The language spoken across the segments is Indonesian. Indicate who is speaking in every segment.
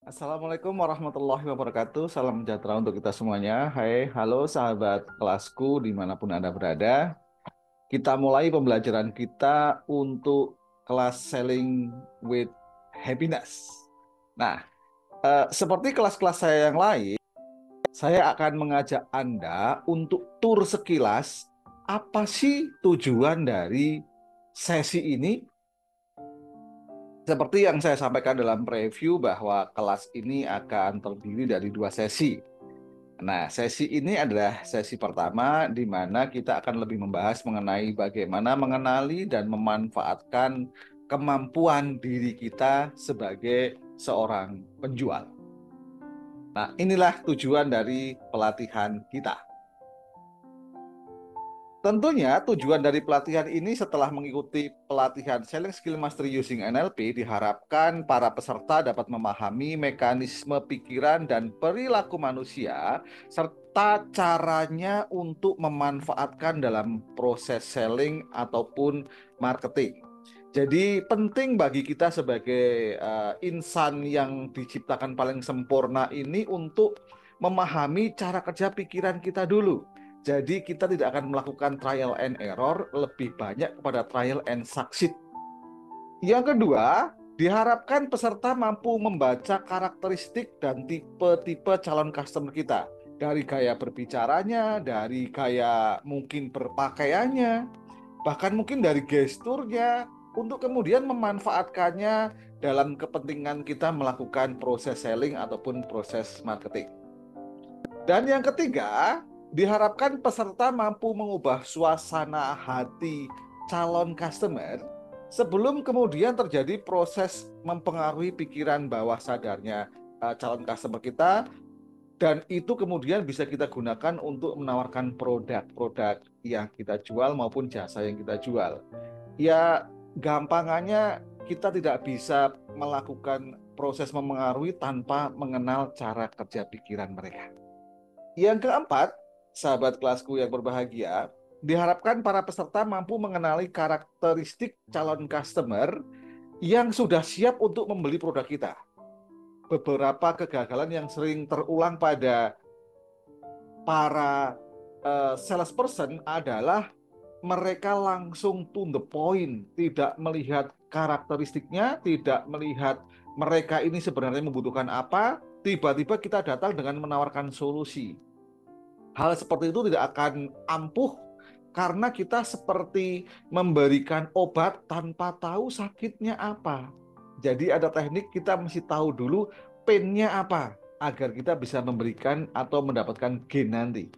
Speaker 1: Assalamualaikum warahmatullahi wabarakatuh. Salam sejahtera untuk kita semuanya. Hai, halo sahabat kelasku dimanapun Anda berada. Kita mulai pembelajaran kita untuk kelas Selling with Happiness. Nah, seperti kelas-kelas saya yang lain, saya akan mengajak Anda untuk tur sekilas apa sih tujuan dari sesi ini. Seperti yang saya sampaikan dalam preview bahwa kelas ini akan terdiri dari dua sesi. Nah, sesi ini adalah sesi pertama di mana kita akan lebih membahas mengenai bagaimana mengenali dan memanfaatkan kemampuan diri kita sebagai seorang penjual. Nah, inilah tujuan dari pelatihan kita. Tentunya tujuan dari pelatihan ini setelah mengikuti pelatihan Selling Skill Mastery Using NLP diharapkan para peserta dapat memahami mekanisme pikiran dan perilaku manusia serta caranya untuk memanfaatkan dalam proses selling ataupun marketing. Jadi penting bagi kita sebagai insan yang diciptakan paling sempurna ini untuk memahami cara kerja pikiran kita dulu. Jadi kita tidak akan melakukan trial and error, lebih banyak kepada trial and succeed. Yang kedua, diharapkan peserta mampu membaca karakteristik dan tipe-tipe calon customer kita. Dari gaya berbicaranya, dari gaya mungkin berpakaiannya, bahkan mungkin dari gesturnya, untuk kemudian memanfaatkannya dalam kepentingan kita melakukan proses selling ataupun proses marketing. Dan yang ketiga, diharapkan peserta mampu mengubah suasana hati calon customer sebelum kemudian terjadi proses mempengaruhi pikiran bawah sadarnya calon customer kita, dan itu kemudian bisa kita gunakan untuk menawarkan produk-produk yang kita jual maupun jasa yang kita jual. Ya, gampangannya kita tidak bisa melakukan proses memengaruhi tanpa mengenal cara kerja pikiran mereka. Yang keempat, sahabat kelasku yang berbahagia, diharapkan para peserta mampu mengenali karakteristik calon customer yang sudah siap untuk membeli produk kita. Beberapa kegagalan yang sering terulang pada para salesperson adalah mereka langsung to the point, tidak melihat karakteristiknya, tidak melihat mereka ini sebenarnya membutuhkan apa, tiba-tiba kita datang dengan menawarkan solusi. Hal seperti itu tidak akan ampuh karena kita seperti memberikan obat tanpa tahu sakitnya apa. Jadi ada teknik kita mesti tahu dulu pain-nya apa agar kita bisa memberikan atau mendapatkan gain nanti.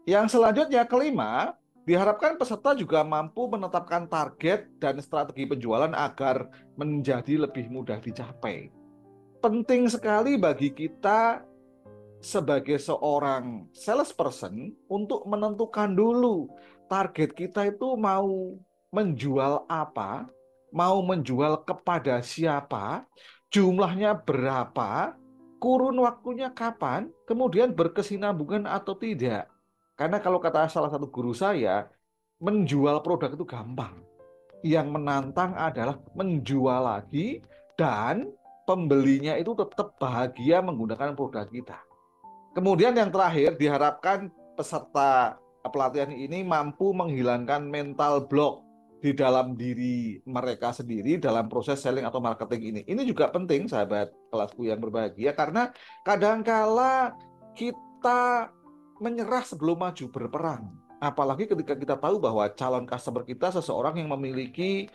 Speaker 1: Yang selanjutnya kelima, diharapkan peserta juga mampu menetapkan target dan strategi penjualan agar menjadi lebih mudah dicapai. Penting sekali bagi kita sebagai seorang salesperson untuk menentukan dulu target kita itu mau menjual apa, mau menjual kepada siapa, jumlahnya berapa, kurun waktunya kapan, kemudian berkesinambungan atau tidak. Karena kalau kata salah satu guru saya, menjual produk itu gampang. Yang menantang adalah menjual lagi dan pembelinya itu tetap bahagia menggunakan produk kita. Kemudian yang terakhir, diharapkan peserta pelatihan ini mampu menghilangkan mental block di dalam diri mereka sendiri dalam proses selling atau marketing ini. Ini juga penting, sahabat kelasku yang berbahagia, karena kadangkala kita menyerah sebelum maju berperang. Apalagi ketika kita tahu bahwa calon customer kita seseorang yang memiliki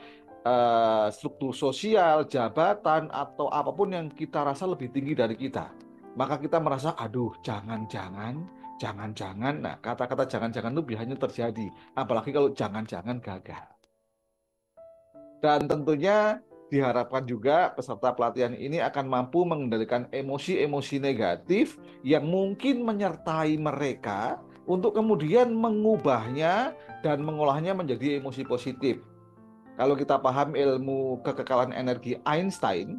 Speaker 1: struktur sosial, jabatan, atau apapun yang kita rasa lebih tinggi dari kita, maka kita merasa, aduh, jangan-jangan, jangan-jangan. Nah, kata-kata jangan-jangan itu biasanya terjadi, apalagi kalau jangan-jangan gagal. Dan tentunya diharapkan juga peserta pelatihan ini akan mampu mengendalikan emosi-emosi negatif yang mungkin menyertai mereka untuk kemudian mengubahnya dan mengolahnya menjadi emosi positif. Kalau kita paham ilmu kekekalan energi Einstein,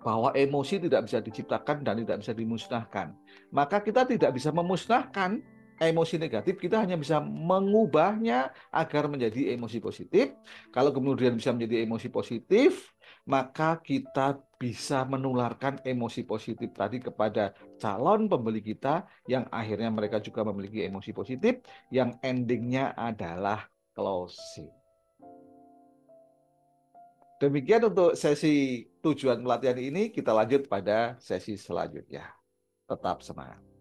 Speaker 1: bahwa emosi tidak bisa diciptakan dan tidak bisa dimusnahkan. Maka kita tidak bisa memusnahkan emosi negatif, kita hanya bisa mengubahnya agar menjadi emosi positif. Kalau kemudian bisa menjadi emosi positif, maka kita bisa menularkan emosi positif tadi kepada calon pembeli kita yang akhirnya mereka juga memiliki emosi positif yang endingnya adalah closing. Demikian untuk sesi tujuan pelatihan ini, kita lanjut pada sesi selanjutnya. Tetap semangat.